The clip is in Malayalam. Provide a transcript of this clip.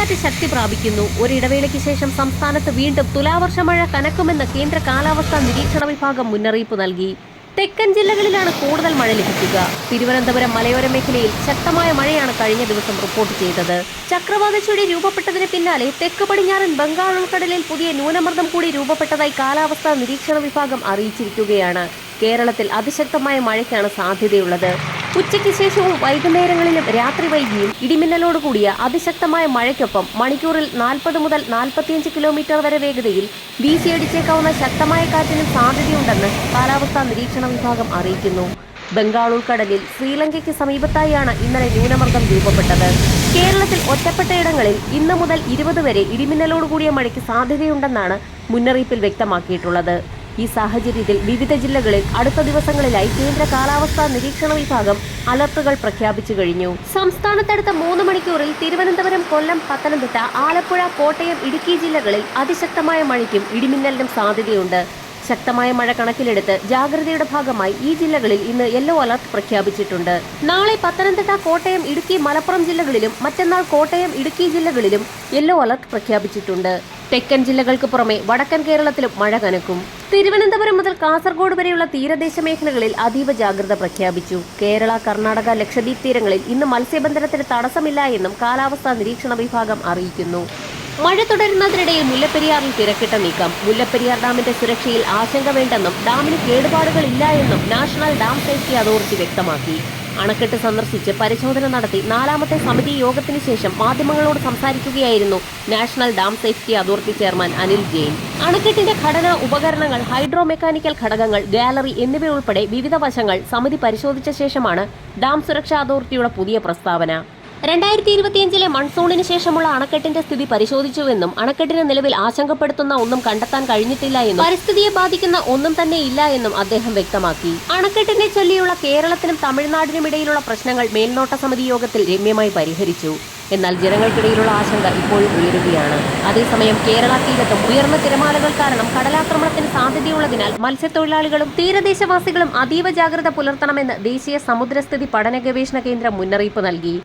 ചുഴലിക്കാറ്റ് ശക്തി പ്രാപിക്കുന്നു. ഒരിടവേളയ്ക്ക് ശേഷം സംസ്ഥാനത്ത് വീണ്ടും തുലാവർഷ മഴ കനക്കുമെന്ന് കേന്ദ്ര കാലാവസ്ഥാ നിരീക്ഷണ വിഭാഗം മുന്നറിയിപ്പ് നൽകി. തെക്കൻ ജില്ലകളിലാണ് കൂടുതൽ മഴ ലഭിക്കുക. തിരുവനന്തപുരം മലയോര മേഖലയിൽ ശക്തമായ മഴയാണ് കഴിഞ്ഞ ദിവസം റിപ്പോർട്ട് ചെയ്തത്. ചക്രവാത ചുഴി രൂപപ്പെട്ടതിന് പിന്നാലെ തെക്ക് പടിഞ്ഞാറൻ ബംഗാൾ ഉൾക്കടലിൽ പുതിയ ന്യൂനമർദ്ദം കൂടി രൂപപ്പെട്ടതായി കാലാവസ്ഥാ നിരീക്ഷണ വിഭാഗം അറിയിച്ചിരിക്കുകയാണ്. കേരളത്തിൽ അതിശക്തമായ മഴയ്ക്കാണ് സാധ്യതയുള്ളത്. ഉച്ചയ്ക്ക് ശേഷവും വൈകുന്നേരങ്ങളിലും രാത്രി വൈകിയും ഇടിമിന്നലോട് കൂടിയ അതിശക്തമായ മഴയ്ക്കൊപ്പം മണിക്കൂറിൽ 40 മുതൽ 45 കിലോമീറ്റർ വരെ വേഗതയിൽ വീശിയടിച്ചേക്കാവുന്ന ശക്തമായ കാറ്റിനും സാധ്യതയുണ്ടെന്ന് കാലാവസ്ഥാ നിരീക്ഷണ വിഭാഗം അറിയിക്കുന്നു. ബംഗാൾ ഉൾക്കടലിൽ ശ്രീലങ്കയ്ക്ക് സമീപത്തായാണ് ഇന്നലെ ന്യൂനമർദ്ദം രൂപപ്പെട്ടത്. കേരളത്തിൽ ഒറ്റപ്പെട്ട ഇടങ്ങളിൽ ഇന്ന് മുതൽ 20 വരെ ഇടിമിന്നലോട് കൂടിയ മഴയ്ക്ക് സാധ്യതയുണ്ടെന്നാണ് മുന്നറിയിപ്പിൽ വ്യക്തമാക്കിയിട്ടുള്ളത്. ഈ സാഹചര്യത്തിൽ വിവിധ ജില്ലകളിൽ അടുത്ത ദിവസങ്ങളിലായി കേന്ദ്ര കാലാവസ്ഥാ നിരീക്ഷണ വിഭാഗം അലർട്ടുകൾ പ്രഖ്യാപിച്ചു കഴിഞ്ഞു. സംസ്ഥാനത്തടുത്ത 3 മണിക്കൂറിൽ തിരുവനന്തപുരം, കൊല്ലം, പത്തനംതിട്ട, ആലപ്പുഴ, കോട്ടയം, ഇടുക്കി ജില്ലകളിൽ അതിശക്തമായ മഴയ്ക്കും ഇടിമിന്നലിനും സാധ്യതയുണ്ട്. ശക്തമായ മഴ കണക്കിലെടുത്ത് ജാഗ്രതയുടെ ഭാഗമായി ഈ ജില്ലകളിൽ ഇന്ന് യെല്ലോ അലർട്ട് പ്രഖ്യാപിച്ചിട്ടുണ്ട്. നാളെ പത്തനംതിട്ട, കോട്ടയം, ഇടുക്കി, മലപ്പുറം ജില്ലകളിലും മറ്റന്നാൾ കോട്ടയം, ഇടുക്കി ജില്ലകളിലും യെല്ലോ അലർട്ട് പ്രഖ്യാപിച്ചിട്ടുണ്ട്. തെക്കൻ ജില്ലകൾക്ക് പുറമെ വടക്കൻ കേരളത്തിലും മഴ കനക്കും. തിരുവനന്തപുരം മുതൽ കാസർഗോഡ് വരെയുള്ള തീരദേശ മേഖലകളിൽ അതീവ ജാഗ്രത പ്രഖ്യാപിച്ചു. കേരള, കർണാടക, ലക്ഷദ്വീപ് തീരങ്ങളിൽ ഇന്ന് മത്സ്യബന്ധനത്തിന് തടസ്സമില്ല എന്നും കാലാവസ്ഥാ നിരീക്ഷണ വിഭാഗം അറിയിക്കുന്നു. മഴ തുടരുന്നതിനിടയിൽ മുല്ലപ്പെരിയാറിൽ തിരക്കിട്ട നീക്കം. മുല്ലപ്പെരിയാർ ഡാമിന്റെ സുരക്ഷയിൽ ആശങ്ക വേണ്ടെന്നും ഡാമിന് കേടുപാടുകളില്ല എന്നും നാഷണൽ ഡാം സേഫ്റ്റി അതോറിറ്റി വ്യക്തമാക്കി. അണക്കെട്ട് സന്ദർശിച്ച് പരിശോധന നടത്തി 4ാമത്തെ സമിതി യോഗത്തിന് ശേഷം മാധ്യമങ്ങളോട് സംസാരിക്കുകയായിരുന്നു national dam safety authority chairman Anil Jain. അണക്കെട്ടിന്റെ ഘടന, ഉപകരണങ്ങൾ, ഹൈഡ്രോ മെക്കാനിക്കൽ ഘടകങ്ങൾ, ഗാലറി എന്നിവയുൾപ്പെടെ വിവിധ വശങ്ങൾ സമിതി പരിശോധിച്ച ശേഷമാണ് ഡാം സുരക്ഷാ അതോറിറ്റിയുടെ പുതിയ പ്രസ്താവന. 2025 മൺസൂണിന് ശേഷമുള്ള അണക്കെട്ടിന്റെ സ്ഥിതി പരിശോധിച്ചുവെന്നും അണക്കെട്ടിന് നിലവിൽ ആശങ്കപ്പെടുത്തുന്ന ഒന്നും കണ്ടെത്താൻ കഴിഞ്ഞിട്ടില്ല എന്നും പരിസ്ഥിതിയെ ബാധിക്കുന്ന ഒന്നും തന്നെ ഇല്ല എന്നും അദ്ദേഹം വ്യക്തമാക്കി. അണക്കെട്ടിനെ ചൊല്ലിയുള്ള കേരളത്തിനും തമിഴ്നാടിനും ഇടയിലുള്ള പ്രശ്നങ്ങൾ മേൽനോട്ട സമിതി യോഗത്തിൽ രമ്യമായി പരിഹരിച്ചു. എന്നാൽ ജനങ്ങൾക്കിടയിലുള്ള ആശങ്ക ഇപ്പോഴും ഉയരുകയാണ്. അതേസമയം കേരള തീരത്തും ഉയർന്ന തിരമാലകൾ കാരണം കടലാക്രമണത്തിന് സാധ്യതയുള്ളതിനാൽ മത്സ്യത്തൊഴിലാളികളും തീരദേശവാസികളും അതീവ ജാഗ്രത പുലർത്തണമെന്ന് ദേശീയ സമുദ്രസ്ഥിതി പഠന ഗവേഷണ കേന്ദ്രം മുന്നറിയിപ്പ് നൽകി.